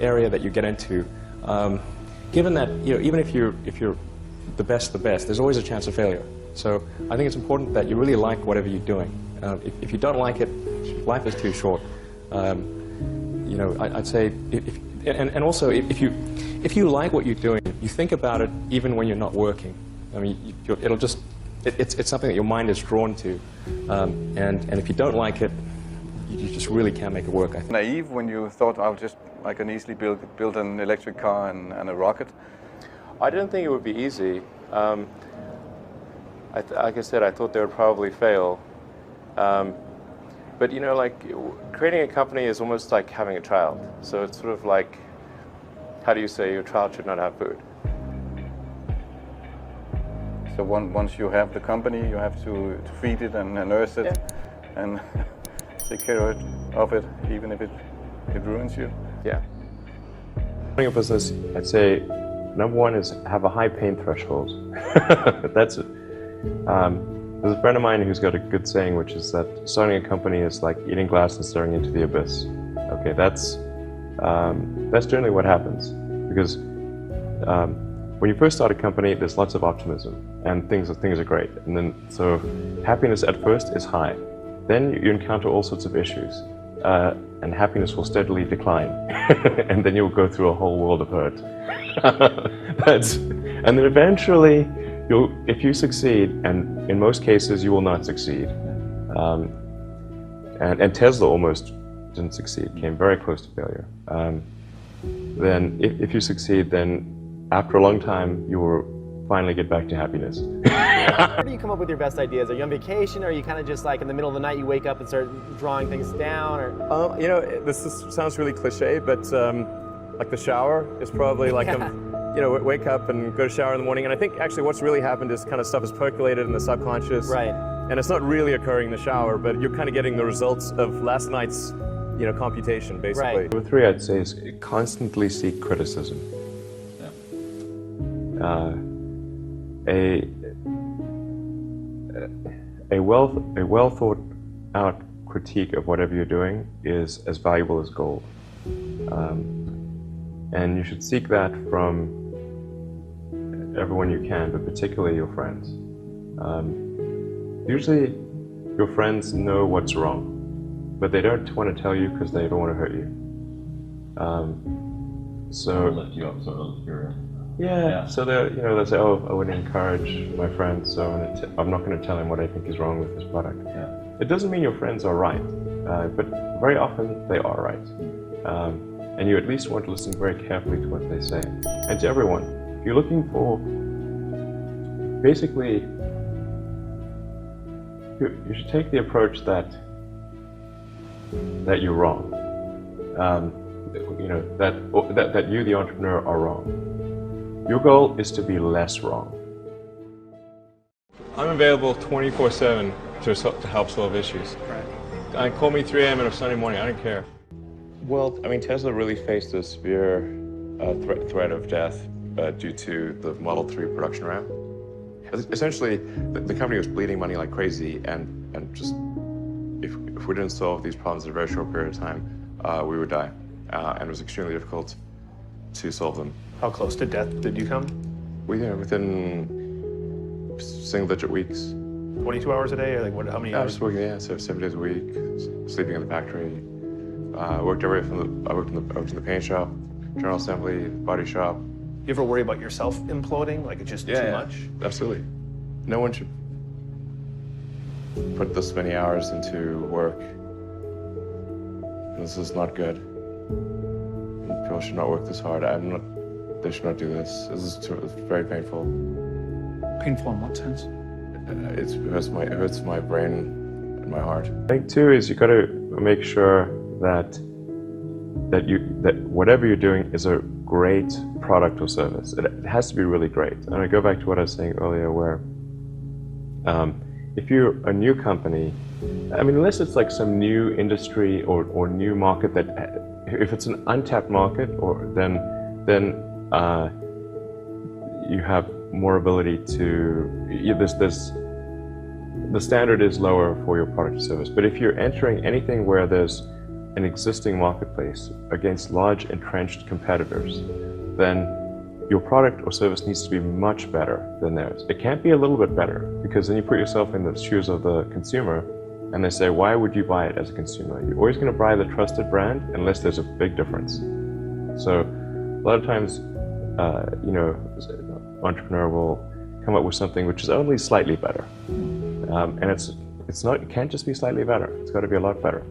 area that you get into, given that even if you're the best, there's always a chance of failure. So I think it's important that you really like whatever you're doing. If you don't like it, life is too short. I'd say, and also if you like what you're doing, you think about it even when you're not working. I mean, it's something that your mind is drawn to, and if you don't like it, you just really can't make it work, I think. Naive when you thought I can easily build an electric car and a rocket? I didn't think it would be easy. Like I said, I thought they would probably fail. But creating a company is almost like having a child. So it's sort of like, how do you say your child should not have food? So once you have the company, you have to feed it and nurse it, yeah, and take care of it, even if it ruins you. Yeah. Running a business, I'd say number one is have a high pain threshold. That's it. There's a friend of mine who's got a good saying, which is that starting a company is like eating glass and staring into the abyss. Okay, that's generally what happens, because when you first start a company, there's lots of optimism and things are great, and then so happiness at first is high. Then you encounter all sorts of issues, and happiness will steadily decline, and then you'll go through a whole world of hurt. And then eventually, if you succeed, and in most cases you will not succeed, and Tesla almost didn't succeed, came very close to failure. Then if you succeed, then after a long time you will finally get back to happiness. How do you come up with your best ideas? Are you on vacation, or are you kind of just like in the middle of the night you wake up and start drawing things down? Or This sounds really cliche, but like the shower is probably like wake up and go to shower in the morning. And I think actually what's really happened is kind of stuff is percolated in the subconscious. Right. And it's not really occurring in the shower, but you're kind of getting the results of last night's computation, basically. Right. Number three, I'd say, is constantly seek criticism. A well thought out critique of whatever you're doing is as valuable as gold. And you should seek that from everyone you can, but particularly your friends. Usually your friends know what's wrong, but they don't want to tell you because they don't want to hurt you. So lift you up, sort of. So they say, oh, I would encourage my friend, so I'm not going to tell him what I think is wrong with his product. Yeah. It doesn't mean your friends are right, but very often they are right. And you at least want to listen very carefully to what they say. And to everyone, if you're looking for, basically, you should take the approach that you're wrong. That you, the entrepreneur, are wrong. Your goal is to be less wrong. I'm available 24/7 to help solve issues. Right. Call me 3 a.m. on a Sunday morning, I don't care. Well, I mean, Tesla really faced a severe threat of death due to the Model 3 production ramp. Essentially, the company was bleeding money like crazy, and just if we didn't solve these problems in a very short period of time, we would die. And it was extremely difficult to solve them. How close to death did you come? Within single-digit weeks. 22 hours a day, or like what? How many I hours? was working, so 7 days a week, sleeping in the factory. I worked in the paint shop, general assembly, body shop. You ever worry about yourself imploding? Like it's just too much? Absolutely. No one should put this many hours into work. This is not good. People should not work this hard. They should not do this. It's very painful. Painful in what sense? It hurts my brain and my heart. I think too is you got to make sure that whatever you're doing is a great product or service. It has to be really great. And I go back to what I was saying earlier, where if you're a new company, I mean, unless it's like some new industry or new market if it's an untapped market, then you have more ability to. The standard is lower for your product or service. But if you're entering anything where there's an existing marketplace against large entrenched competitors, then your product or service needs to be much better than theirs. It can't be a little bit better, because then you put yourself in the shoes of the consumer and they say, why would you buy it as a consumer? You're always going to buy the trusted brand unless there's a big difference. So a lot of times, you know, an entrepreneur will come up with something which is only slightly better. And it can't just be slightly better. It's got to be a lot better.